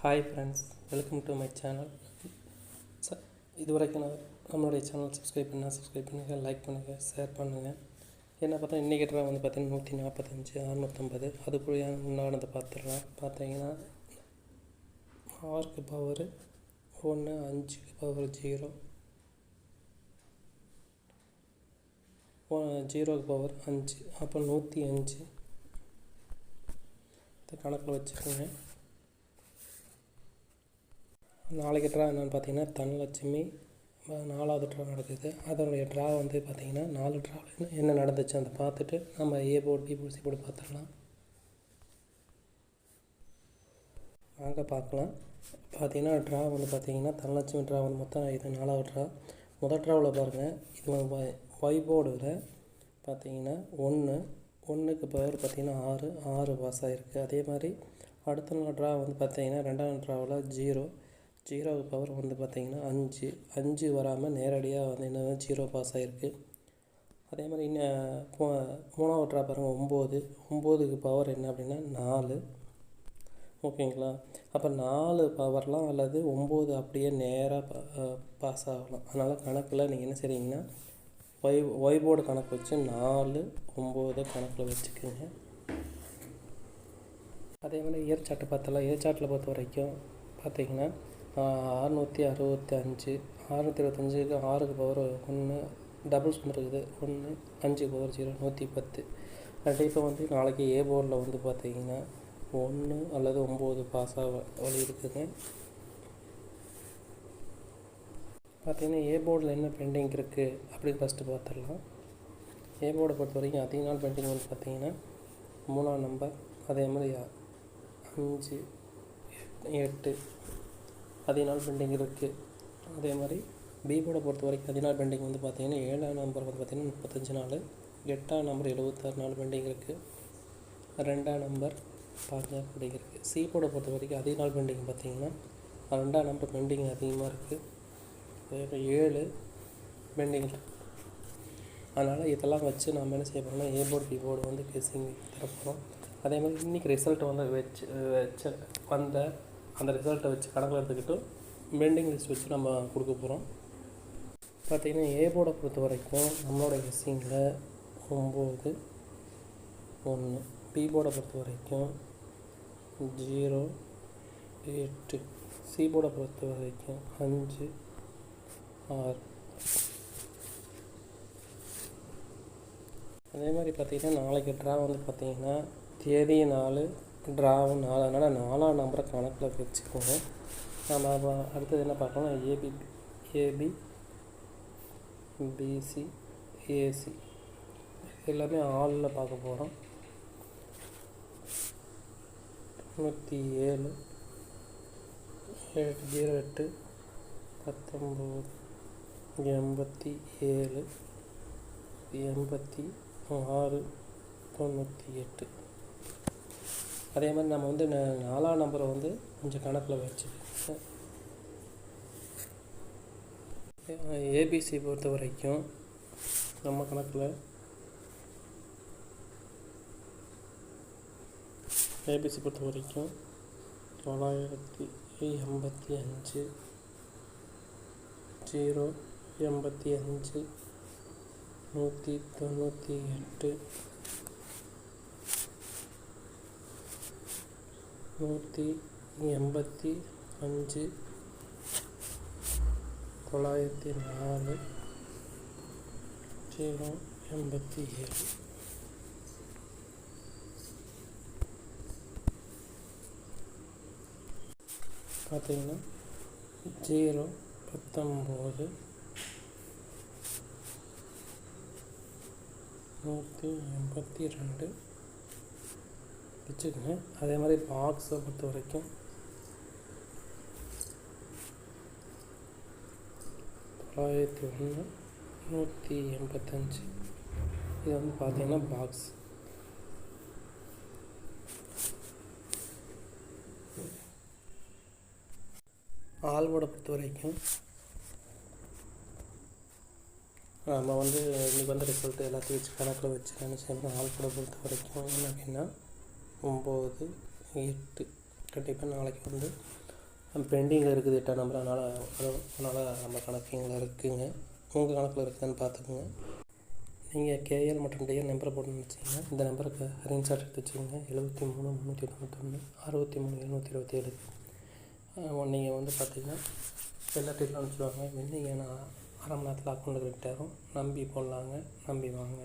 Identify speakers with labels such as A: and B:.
A: Hi friends, welcome to my channel. இது வரைக்கும் நம்மளுடைய சேனல் சப்ஸ்கிரைப் பண்ணுங்கள், லைக் பண்ணுங்கள், ஷேர் பண்ணுங்கள். என்ன பார்த்தா இன்றைக்கி ட்ரா வந்து பார்த்திங்கன்னா 145, 650 அதுக்குள்ளே முன்னாடி பார்த்துடலாம். பார்த்தீங்கன்னா 6க்கு பவர் 1, 5க்கு பவர் 0, 0க்கு பவர் 5, அப்போ 105 இந்த கணக்கில் வச்சுக்கோங்க. நாளைக்கு ட்ரா என்னென்னு பார்த்தீங்கன்னா தனலட்சுமி 4வது ட்ரா நடக்குது. அதனுடைய ட்ரா வந்து பார்த்திங்கன்னா 4 ட்ராவில் என்ன நடந்துச்சு அதை பார்த்துட்டு நம்ம A board, B board, C board பார்த்துடலாம். வாங்க பார்க்கலாம். பார்த்திங்கன்னா ட்ரா வந்து பார்த்திங்கன்னா தனலட்சுமி ட்ரா வந்து மொத்தம் இது 4வது ட்ரா. முதல் ட்ராவில் பாருங்கள், இது ஒய் போர்டில் பார்த்திங்கன்னா 1க்கு பவர் பார்த்திங்கன்னா 6 பாஸ் ஆகிருக்கு. அதே மாதிரி அடுத்த நாள் ட்ரா வந்து பார்த்திங்கன்னா 2வது ட்ராவில் 0க்கு பவர் வந்து பார்த்திங்கன்னா 5 வராமல் நேரடியாக வந்து என்ன 0 பாஸ் ஆகிருக்கு. அதே மாதிரி இன்னும் 3வது ட்ரா பாருங்கள், 9க்கு பவர் என்ன அப்படின்னா 4. ஓகேங்களா? அப்போ 4 பவர்லாம் அல்லது 9 அப்படியே நேராக பாஸ் ஆகலாம். அதனால் கணக்கில் நீங்கள் என்ன செய்றீங்கன்னா ஒய் போர்டு கணக்கு வச்சு 4, 9 கணக்கில் வச்சுக்கோங்க. அதே மாதிரி இயர் சார்ட்டை பார்த்தலாம். இயர் சார்ட்டில் பொறுத்த வரைக்கும் பார்த்திங்கன்னா 665, 625க்கு 6க்கு பவர் 1 டபுள்ஸ் இருக்குது 1, 5க்கு பவர் 0, 110. கண்டிப்பாக வந்து நாளைக்கு ஏ போர்டில் வந்து பார்த்திங்கன்னா 1 அல்லது 9 பாஸாக வழி இருக்குதுங்க. பார்த்திங்கன்னா ஏ போர்டில் என்ன பெண்டிங் இருக்குது அப்படின்னு ஃபஸ்ட்டு பார்த்துடலாம். ஏ போர்டை பொறுத்த வரைக்கும் அதிக நாள் பெண்டிங் வந்து பார்த்திங்கன்னா 3ஆம் நம்பர், அதே மாதிரி 5, 8 அதிக நாள் பெண்டிங் இருக்குது. அதே மாதிரி பி போர்டை பொறுத்த வரைக்கும் அதிக நாள் பெண்டிங் வந்து பார்த்திங்கன்னா 7ஆம் நம்பர் வந்து பார்த்திங்கன்னா 35 நாள், 8ஆம் நம்பர் 76 நாள் பெண்டிங் இருக்குது, 2ஆம் நம்பர் 5 நாள் பெண்டிங் இருக்குது. சி போர்டை பொறுத்த வரைக்கும் அதிக நாள் பெண்டிங் பார்த்திங்கன்னா 2ஆம் நம்பர் பெண்டிங் அதிகமாக இருக்குது, 7 பெண்டிங். அதனால் இதெல்லாம் வச்சு நம்ம என்ன செய்ய போகிறோம்னா ஏ போர்டு, பி போர்டு வந்து கெஸ்ஸிங் தரப்போகிறோம். அதே மாதிரி இன்றைக்கி ரிசல்ட் வந்து வந்த அந்த ரிசல்ட்டை வச்சு கணக்கில் எடுத்துக்கிட்டு பெண்டிங் லிஸ்ட் வச்சு நம்ம கொடுக்க போகிறோம். பார்த்திங்கன்னா ஏ போர்டை பொறுத்த வரைக்கும் நம்மளோட கெஸ்ஸிங்கில் 9, 1. பி போர்டை பொறுத்த வரைக்கும் 0, 8. சி போர்டை பொறுத்த வரைக்கும் 5, 6. அதே மாதிரி பார்த்திங்கன்னா நாளைக்கு ட்ரா வந்து பார்த்திங்கன்னா தேதி 4, ட்ராவும் 4. அதனால் 4ஆம் நம்பரை கணக்கில் வச்சுக்கோங்க. நம்ம அடுத்தது என்ன பார்க்கலாம், ஏபி, பிசி, ஏசி எல்லாமே ஆளில் பார்க்க போகிறோம். 97, 08, 19, 87, 86, 98. அதே மாதிரி நம்ம வந்து 4ஆம் நம்பரை வந்து கொஞ்சம் கணக்கில் வச்சுக்கோங்க. ஏபிசி பொறுத்த வரைக்கும் நம்ம கணக்கில் ஏபிசி பொறுத்த வரைக்கும் 985, 0, 85, 198, 185, 904, 087. பார்த்திங்கன்னா 0, 19, 182 வச்சுக்கோங்க. அதே மாதிரி பாக்ஸை பொறுத்த வரைக்கும் 901, 185. இது வந்து பார்த்திங்கன்னா பாக்ஸ். ஆல்போர்டை பொறுத்த வரைக்கும் நம்ம வந்து இன்றைக்கி வந்து ரிசல்ட்டு எல்லாத்தையும் வச்சு கணக்கில் வச்சு என்ன செய்யணும். ஆல்போர்டை பொறுத்த வரைக்கும் என்ன அப்படின்னா 9, 8 கண்டிப்பாக நாளைக்கு வந்து பெண்டிங்கில் இருக்குது 8ஆம் நம்பர். அதனால் நம்ம கணக்குங்களில் இருக்குதுங்க. உங்கள் கணக்கில் இருக்குதுன்னு பார்த்துக்குங்க. நீங்கள் கேஎல் மற்றும் டிஎல் நம்பரை போடணும்னு வச்சிங்கன்னா இந்த நம்பருக்கு ஸ்க்ரீன்ஷாட் எடுத்து வச்சுக்கோங்க. 73 391 63 727. நீங்கள் வந்து பார்த்தீங்கன்னா எல்லாத்தையும் அனுப்பிச்சுடுவாங்க. நீங்கள் நான் அரை மணி நேரத்தில் அக்கௌண்ட்டில் கிரெடிட் ஆகும். நம்பி போடலாங்க, நம்பி வாங்க.